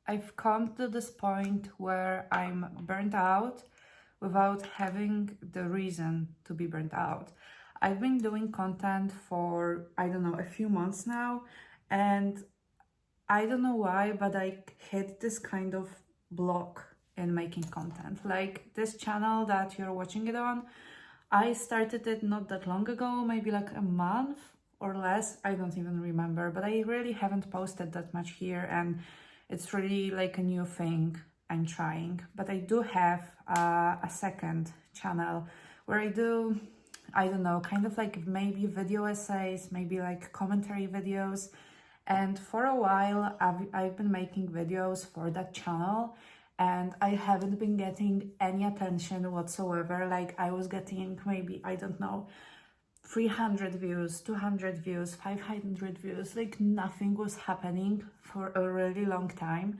I've come to this point where I'm burnt out without having the reason to be burnt out. I've been doing content for, I don't know, a few months now, and I don't know why, but I hit this kind of block in making content. Like this channel that you're watching it on, I started it not that long ago, maybe like a month or less, I don't even remember, but I really haven't posted that much here, and it's really like a new thing I'm trying. But I do have a second channel where I do, I don't know, kind of like maybe video essays, maybe like commentary videos. And for a while, I've been making videos for that channel, and I haven't been getting any attention whatsoever. Like I was getting maybe, I don't know, 300 views, 200 views, 500 views, like nothing was happening for a really long time.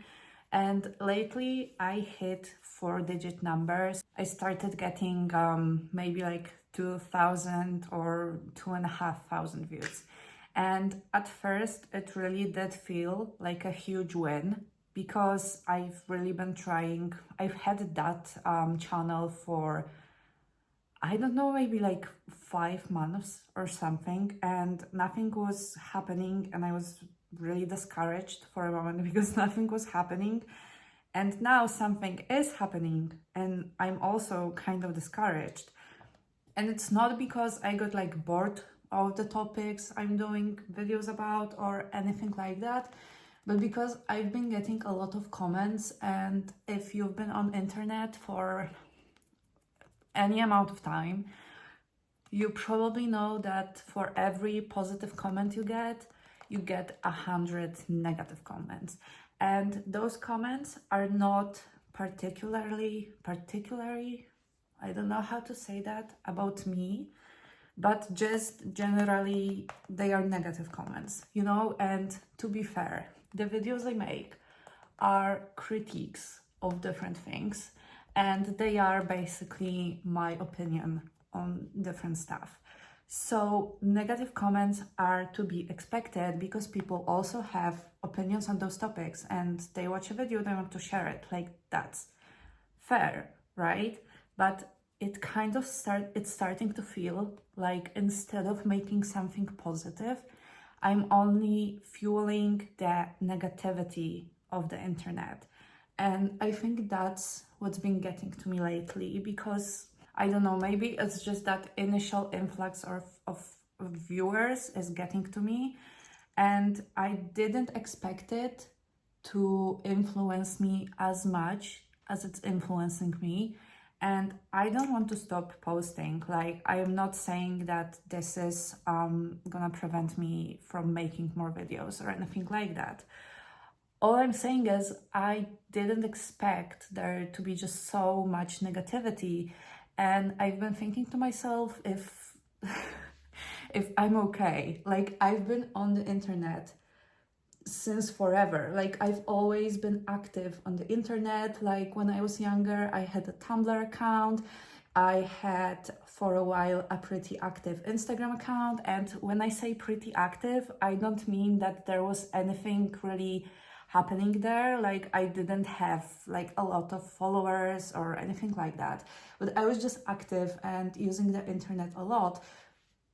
And lately I hit 4-digit numbers. I started getting maybe like 2,000 or 2,500 views. And at first it really did feel like a huge win, because I've really been trying. I've had that channel for, I don't know, maybe like 5 months or something, and nothing was happening, and I was really discouraged for a moment because nothing was happening. And now something is happening, and I'm also kind of discouraged. And it's not because I got like bored of the topics I'm doing videos about or anything like that, but because I've been getting a lot of comments. And if you've been on internet for any amount of time, you probably know that for every positive comment you get 100 negative comments. And those comments are not particularly, I don't know how to say that, about me, but just generally they are negative comments, you know. And to be fair, the videos I make are critiques of different things, and they are basically my opinion on different stuff. So negative comments are to be expected, because people also have opinions on those topics, and they watch a video, they want to share it. Like, that's fair, right? But it kind of it's starting to feel like, instead of making something positive, I'm only fueling the negativity of the internet. And I think that's what's been getting to me lately, because I don't know, maybe it's just that initial influx of viewers is getting to me, and I didn't expect it to influence me as much as it's influencing me. And I don't want to stop posting. Like, I am not saying that this is gonna prevent me from making more videos or anything like that. All I'm saying is I didn't expect there to be just so much negativity. And I've been thinking to myself, if if I'm okay. Like, I've been on the internet since forever. Like, I've always been active on the internet. Like, when I was younger, I had a Tumblr account. I had for a while a pretty active Instagram account. And when I say pretty active, I don't mean that there was anything really happening there. Like, I didn't have like a lot of followers or anything like that, but I was just active and using the internet a lot.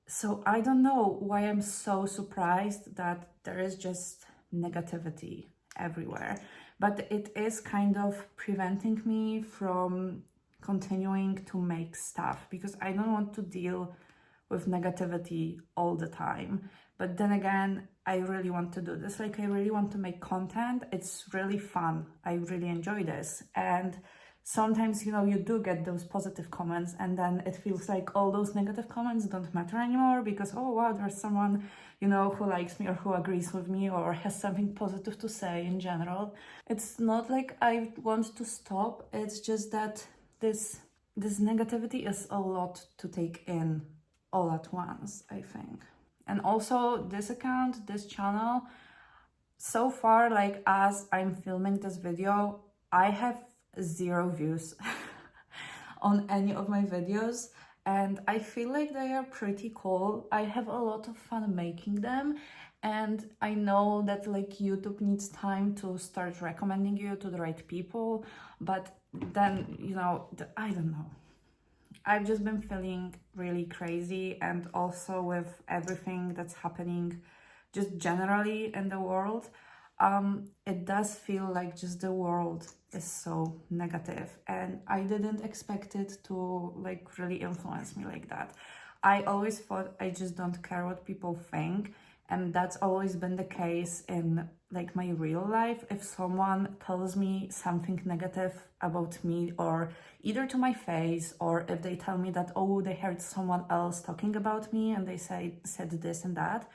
So I don't know why I'm so surprised that there is just negativity everywhere, but it is kind of preventing me from continuing to make stuff, because I don't want to deal with negativity all the time. But then again, I really want to do this. Like, I really want to make content. It's really fun. I really enjoy this. And sometimes, you know, you do get those positive comments, and then it feels like all those negative comments don't matter anymore, because, oh wow, there's someone, you know, who likes me or who agrees with me or has something positive to say in general. It's not like I want to stop. It's just that this negativity is a lot to take in all at once, I think. And also, this account, this channel, so far, like, as I'm filming this video, I have 0 views on any of my videos, and I feel like they are pretty cool. I have a lot of fun making them, And I know that like YouTube needs time to start recommending you to the right people, but then, you know, I don't know. I've just been feeling really crazy, and also with everything that's happening just generally in the world, it does feel like just the world is so negative, and I didn't expect it to like really influence me like that. I always thought I just don't care what people think, and that's always been the case in like my real life. If someone tells me something negative about me, or either to my face, or if they tell me that, oh, they heard someone else talking about me and they said this and that,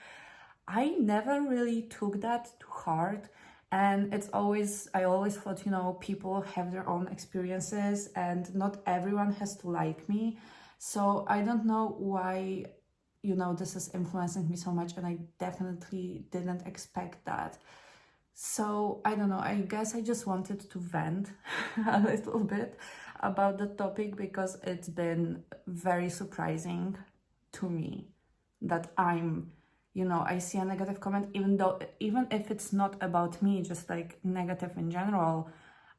I never really took that to heart. And I always thought, you know, people have their own experiences and not everyone has to like me. So I don't know why, you know, this is influencing me so much, and I definitely didn't expect that. So I don't know, I guess I just wanted to vent a little bit about the topic, because it's been very surprising to me that you know, I see a negative comment, even if it's not about me, just like negative in general,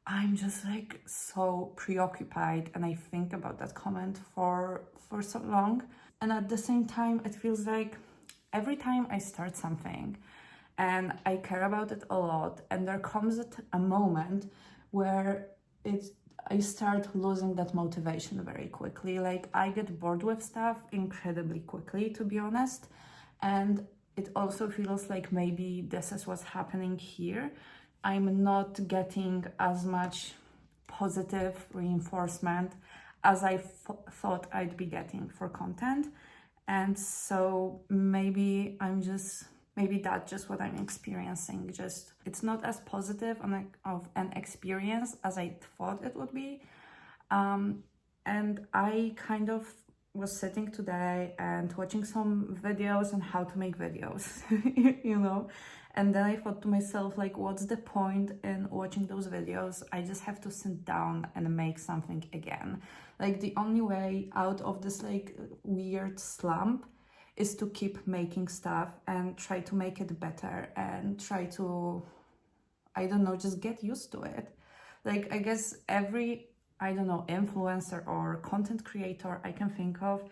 I'm just like so preoccupied, and I think about that comment for so long. And at the same time, it feels like every time I start something and I care about it a lot, and there comes a moment where it's I start losing that motivation very quickly. Like I get bored with stuff incredibly quickly, to be honest. And it also feels like maybe this is what's happening here. I'm not getting as much positive reinforcement as I thought I'd be getting for content. And so maybe that's just what I'm experiencing. Just it's not as positive of an experience as I thought it would be. And I kind of was sitting today and watching some videos on how to make videos, you know. And then I thought to myself, like, what's the point in watching those videos? I just have to sit down and make something again. Like, the only way out of this, like, weird slump is to keep making stuff and try to make it better and try to, I don't know, just get used to it. Like, I guess every, I don't know, influencer or content creator I can think of,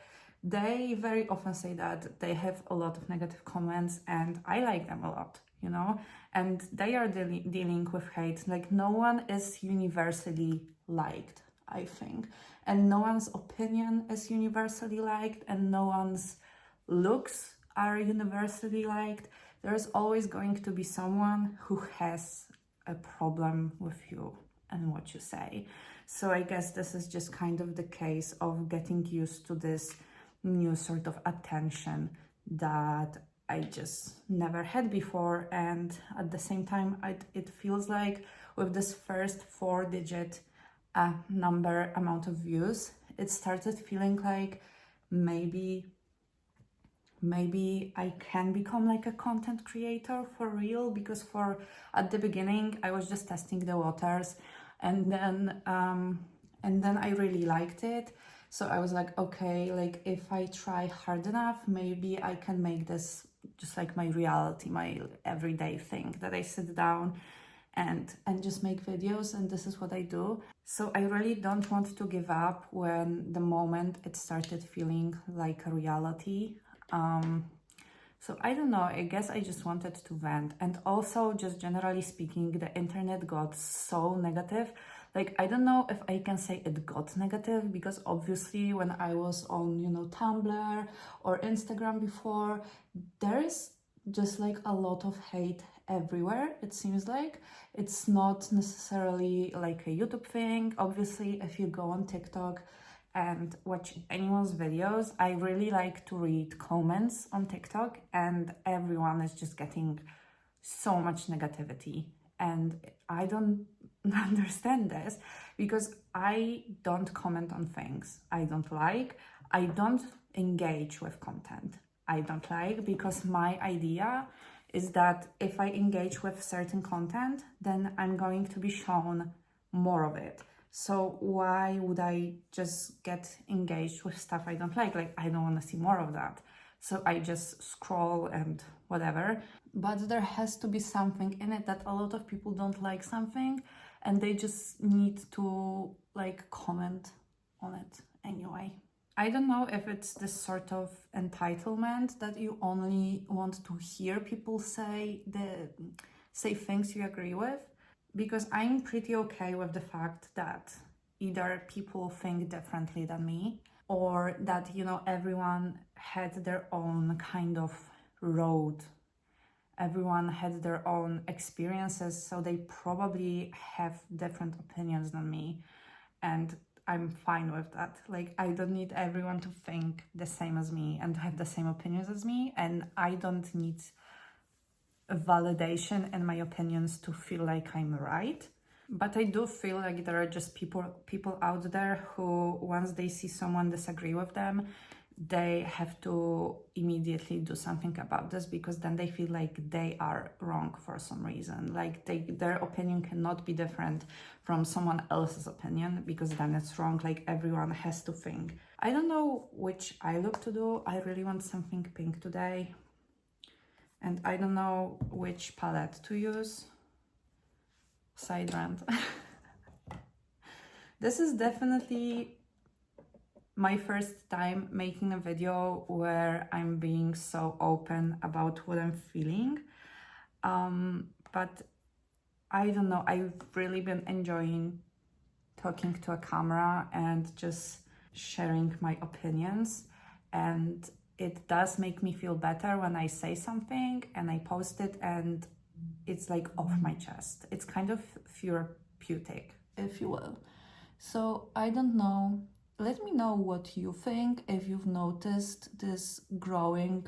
they very often say that they have a lot of negative comments, and I like them a lot, you know, and they are dealing with hate. Like, no one is universally liked, I think, and no one's opinion is universally liked, and no one's looks are universally liked. There's always going to be someone who has a problem with you and what you say. So I guess this is just kind of the case of getting used to this new sort of attention that I just never had before. And at the same time, it feels like with this first 4-digit amount of views, it started feeling like maybe I can become like a content creator for real, because at the beginning I was just testing the waters, and then I really liked it. So I was like, okay, like if I try hard enough, maybe I can make this just like my reality, my everyday thing, that I sit down and just make videos, and this is what I do. So I really don't want to give up when the moment it started feeling like a reality. So I don't know, I guess I just wanted to vent. And also, just generally speaking, the internet got so negative. Like, I don't know if I can say it got negative, because obviously when I was on, you know, Tumblr or Instagram before, there is just like a lot of hate everywhere, it seems like. It's not necessarily like a YouTube thing. Obviously, if you go on TikTok and watch anyone's videos, I really like to read comments on TikTok, and everyone is just getting so much negativity. And I don't understand this, because I don't comment on things I don't like. I don't engage with content I don't like, because my idea is that if I engage with certain content, then I'm going to be shown more of it. So why would I just get engaged with stuff I don't like? Like, I don't want to see more of that. so I just scroll and whatever. But there has to be something in it that a lot of people don't like something and they just need to like comment on it anyway. I don't know if it's this sort of entitlement that you only want to hear people say things you agree with, because I'm pretty okay with the fact that either people think differently than me, or that, you know, everyone had their own kind of road. Everyone had their own experiences, so they probably have different opinions than me. And I'm fine with that. Like, I don't need everyone to think the same as me and have the same opinions as me. And I don't need a validation in my opinions to feel like I'm right. But I do feel like there are just people out there who, once they see someone disagree with them, they have to immediately do something about this, because then they feel like they are wrong for some reason. Like their opinion cannot be different from someone else's opinion, because then it's wrong. Like everyone has to think. I don't know which eye look to do. I really want something pink today. And I don't know which palette to use. Side rant. This is definitely my first time making a video where I'm being so open about what I'm feeling. But I don't know, I've really been enjoying talking to a camera and just sharing my opinions. And it does make me feel better when I say something and I post it and it's like off my chest. It's kind of therapeutic, if you will. So I don't know. Let me know what you think, if you've noticed this growing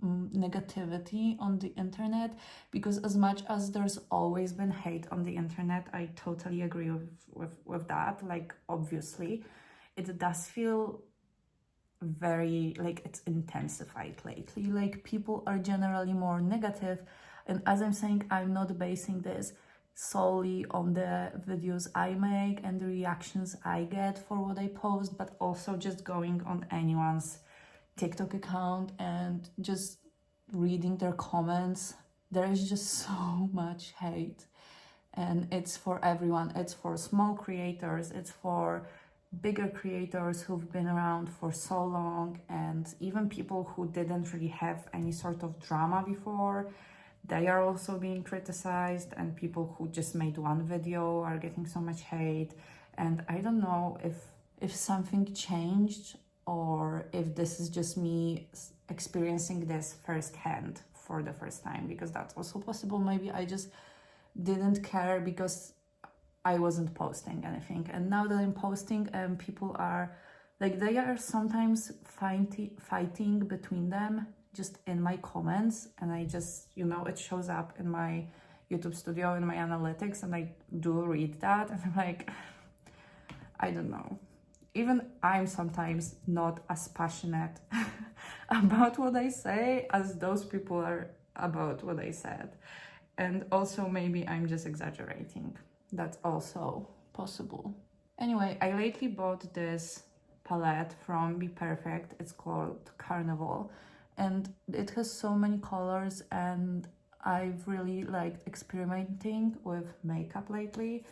negativity on the internet, because as much as there's always been hate on the internet, I totally agree with that. Like, obviously, it does feel very like it's intensified lately. Like, people are generally more negative. And as I'm saying, I'm not basing this solely on the videos I make and the reactions I get for what I post, but also just going on anyone's TikTok account and just reading their comments. There is just so much hate, and it's for everyone. It's for small creators, it's for bigger creators who've been around for so long, and even people who didn't really have any sort of drama before. They are also being criticized, and people who just made one video are getting so much hate. And I don't know if something changed, or if this is just me experiencing this firsthand for the first time, because that's also possible. Maybe I just didn't care because I wasn't posting anything, and now that I'm posting, people are like, they are sometimes fighting between them just in my comments, and I just, you know, it shows up in my YouTube studio, in my analytics, and I do read that, and I'm like, I don't know. Even I'm sometimes not as passionate about what I say as those people are about what I said. And also, maybe I'm just exaggerating. That's also possible. Anyway, I lately bought this palette from Be Perfect. It's called Carnival, and it has so many colors, and I've really liked experimenting with makeup lately.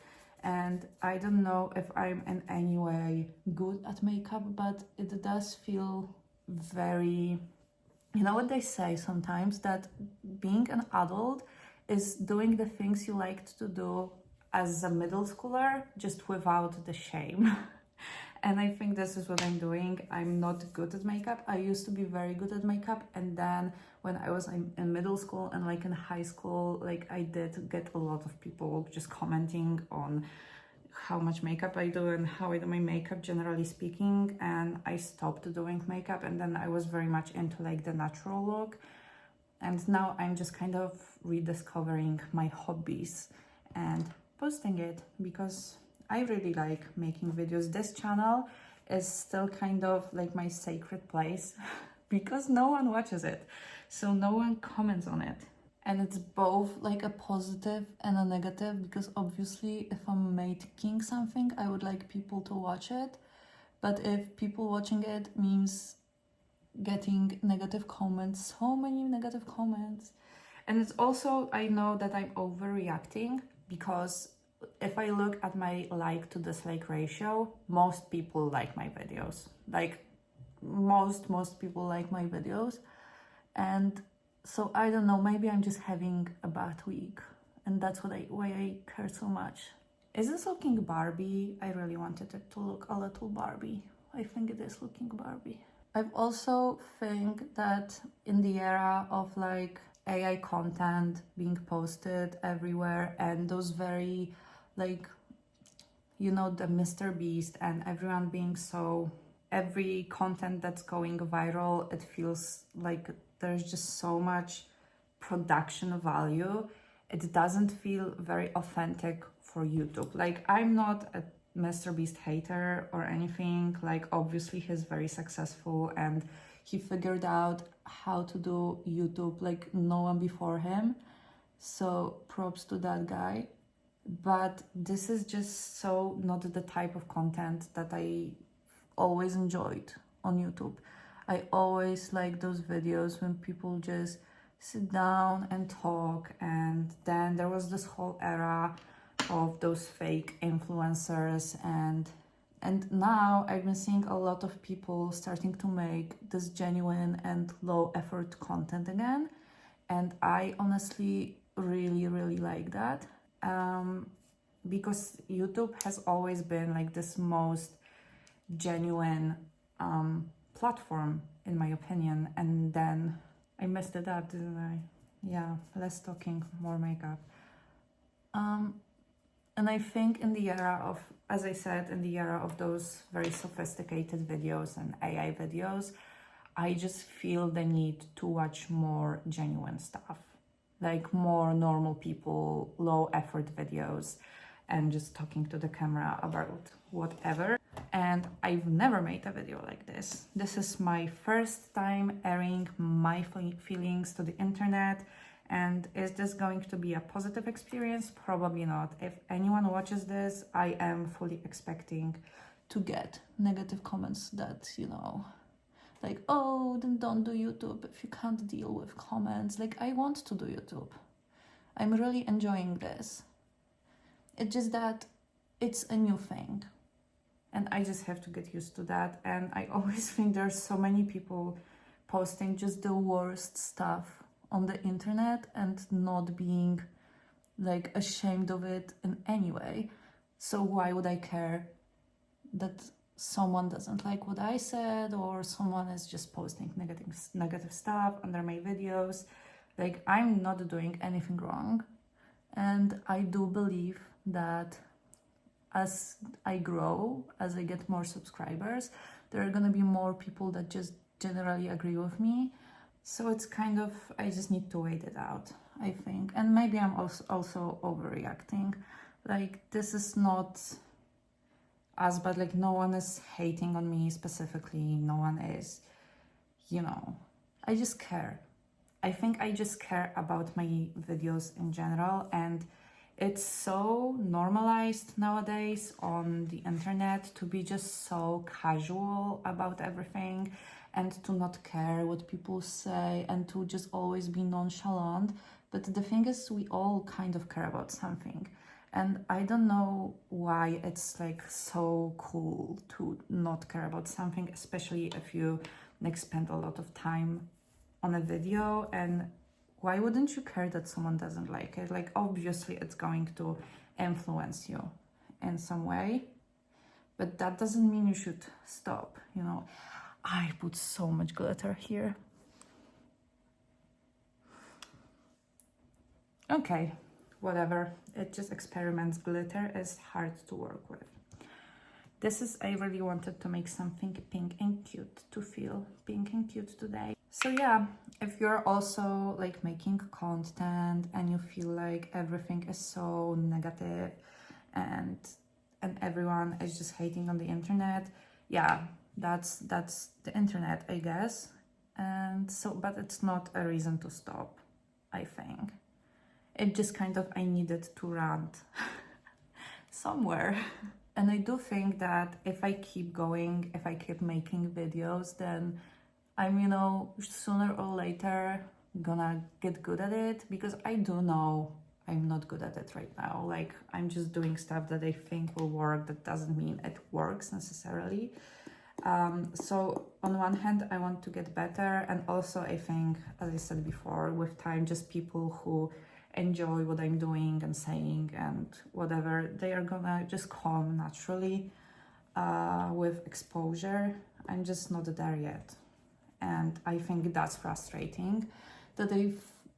And I don't know if I'm in any way good at makeup, but it does feel very, you know what they say sometimes, that being an adult is doing the things you liked to do as a middle schooler, just without the shame. And I think this is what I'm doing. I'm not good at makeup. I used to be very good at makeup, and then when I was in middle school and like in high school, like I did get a lot of people just commenting on how much makeup I do and how I do my makeup, generally speaking. And I stopped doing makeup, and then I was very much into like the natural look. And now I'm just kind of rediscovering my hobbies and posting it, because I really like making videos. This channel is still kind of like my sacred place because no one watches it, so no one comments on it. And it's both like a positive and a negative, because obviously if I'm making something, I would like people to watch it. But if people watching it means getting negative comments, so many negative comments. And it's also, I know that I'm overreacting, because if I look at my like to dislike ratio, most people like my videos. Like most people like my videos. And so I don't know, maybe I'm just having a bad week, and that's why I care so much. Is this looking Barbie? I really wanted it to look a little Barbie. I think it is looking Barbie. I've also think that in the era of like AI content being posted everywhere, and those very like, you know, the Mr. Beast and everyone being so, every content that's going viral, it feels like there's just so much production value. It doesn't feel very authentic for YouTube. Like, I'm not a Mr. Beast hater or anything. Like, obviously he's very successful and he figured out how to do YouTube like no one before him. So props to that guy. But this is just so not the type of content that I always enjoyed on YouTube. I always like those videos when people just sit down and talk. And then there was this whole era of those fake influencers, and now I've been seeing a lot of people starting to make this genuine and low effort content again, and I honestly really like that, because YouTube has always been like this most genuine platform in my opinion. And then I messed it up, didn't I? Yeah, less talking, more makeup. And I think in the era of, as I said, in the era of those very sophisticated videos and AI videos, I just feel the need to watch more genuine stuff, like more normal people, low effort videos, and just talking to the camera about whatever. And I've never made a video like this. This is my first time airing my feelings to the internet. And is this going to be a positive experience? Probably not. If anyone watches this, I am fully expecting to get negative comments that, you know, like, oh, then don't do YouTube if you can't deal with comments. Like, I want to do YouTube. I'm really enjoying this. It's just that it's a new thing. And I just have to get used to that. And I always think there's so many people posting just the worst stuff on the internet and not being like ashamed of it in any way. So why would I care that someone doesn't like what I said, or someone is just posting negative stuff under my videos? Like, I'm not doing anything wrong. And I do believe that as I grow, as I get more subscribers, there are gonna be more people that just generally agree with me. So it's kind of, I just need to wait it out, I think. And maybe I'm also overreacting. Like, this is not as bad. Like, no one is hating on me specifically. No one is, you know, I just care. I think I just care about my videos in general, and it's so normalized nowadays on the internet to be just so casual about everything and to not care what people say and to just always be nonchalant. But the thing is, we all kind of care about something. And I don't know why it's like so cool to not care about something, especially if you like spend a lot of time on a video. And why wouldn't you care that someone doesn't like it? Like, obviously it's going to influence you in some way, but that doesn't mean you should stop, you know. I put so much glitter here. Okay, whatever. It just experiments. Glitter is hard to work with. This is, I really wanted to make something pink and cute to feel pink and cute today. So yeah, if you're also like making content and you feel like everything is so negative and everyone is just hating on the internet, yeah, that's the internet, I guess. And so, but it's not a reason to stop, I think. It just kind of, I needed to rant somewhere. And I do think that if I keep going, if I keep making videos, then I'm, sooner or later gonna get good at it, because I do know I'm not good at it right now. Like, I'm just doing stuff that I think will work. That doesn't mean it works necessarily. So on one hand, I want to get better, and also I think, as I said before, with time, just people who enjoy what I'm doing and saying and whatever, they are gonna just come naturally with exposure. I'm just not there yet, and I think that's frustrating. That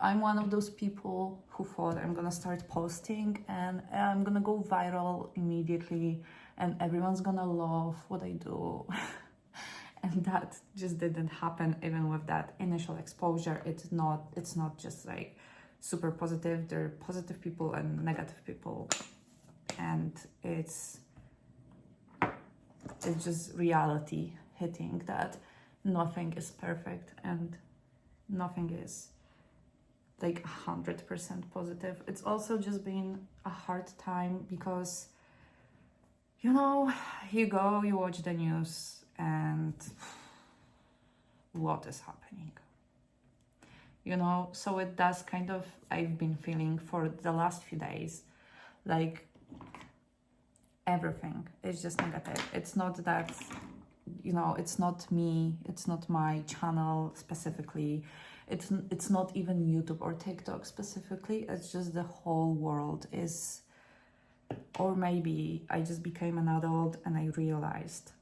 I'm one of those people who thought I'm gonna start posting and I'm gonna go viral immediately, and everyone's gonna love what I do. And that just didn't happen. Even with that initial exposure, it's not just like super positive. There are positive people and negative people, and it's just reality hitting that nothing is perfect and nothing is like 100% positive. It's also just been a hard time because, you watch the news, and what is happening? So it does kind of, I've been feeling for the last few days, like everything is just negative. It's not that, it's not me, it's not my channel specifically, it's not even YouTube or TikTok specifically, it's just the whole world is, or maybe I just became an adult and I realized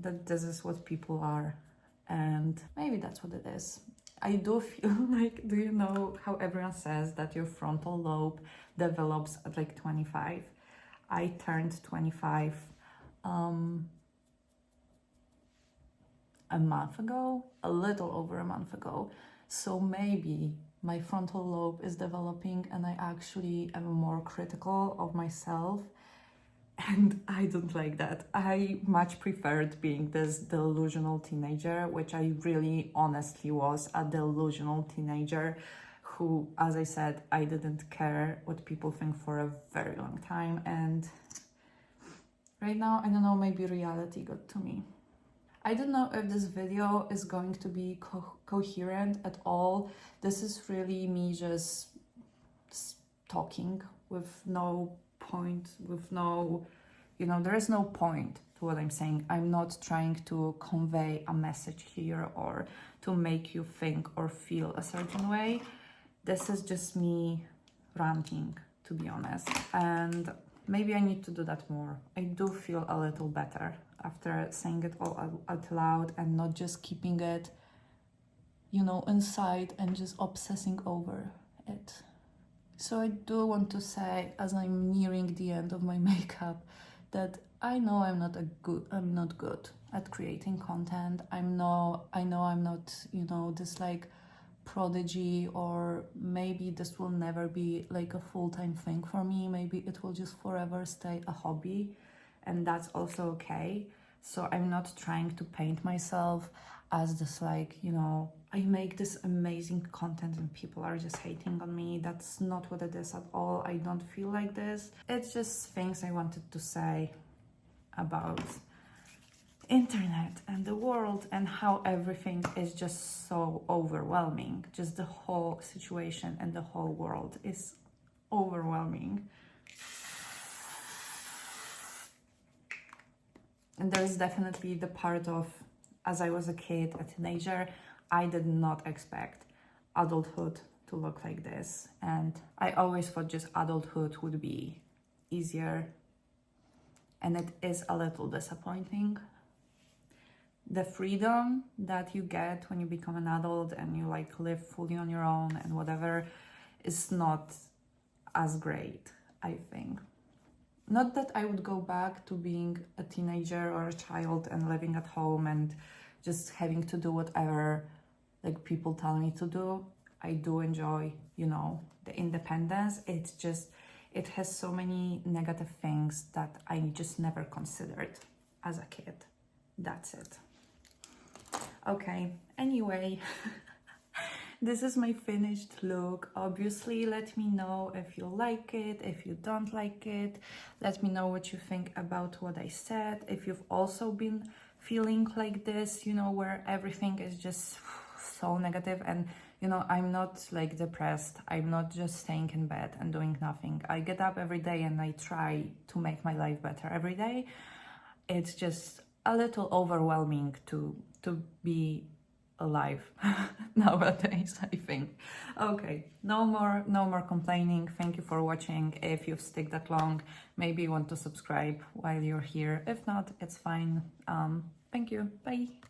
that this is what people are, and maybe that's what it is. I do feel like, do you know how everyone says that your frontal lobe develops at like 25? I turned 25 a month ago, a little over a month ago. So maybe my frontal lobe is developing and I actually am more critical of myself. And I don't like that. I much preferred being this delusional teenager, which I really honestly was, a delusional teenager who, as I said, I didn't care what people think for a very long time. And right now, I don't know, maybe reality got to me. I don't know if this video is going to be coherent at all. This is really me just talking with no point, with no, there is no point to what I'm saying. I'm not trying to convey a message here or to make you think or feel a certain way. This is just me ranting, to be honest. And maybe I need to do that more. I do feel a little better after saying it all out loud and not just keeping it, inside and just obsessing over it. So I do want to say, as I'm nearing the end of my makeup, that I know I'm not good at creating content. I know I'm not, this like prodigy, or maybe this will never be like a full-time thing for me. Maybe it will just forever stay a hobby, and that's also okay. So I'm not trying to paint myself as this like, I make this amazing content and people are just hating on me. That's not what it is at all. I don't feel like this. It's just things I wanted to say about internet and the world and how everything is just so overwhelming. Just the whole situation and the whole world is overwhelming. And there's definitely the part of, as I was a kid, a teenager, I did not expect adulthood to look like this. And I always thought just adulthood would be easier. And it is a little disappointing. The freedom that you get when you become an adult and you like live fully on your own and whatever is not as great, I think. Not that I would go back to being a teenager or a child and living at home and just having to do whatever like people tell me to do. I do enjoy, the independence. It's just, it has so many negative things that I just never considered as a kid. That's it. Okay, anyway, this is my finished look. Obviously, let me know if you like it, if you don't like it. Let me know what you think about what I said. If you've also been feeling like this, you know, where everything is just so negative. And you know, I'm not like depressed. I'm not just staying in bed and doing nothing. I get up every day and I try to make my life better every day. It's just a little overwhelming to be alive nowadays, I think. Okay, no more complaining. Thank you for watching. If you've stick that long, maybe you want to subscribe while you're here. If not, it's fine. Thank you. Bye.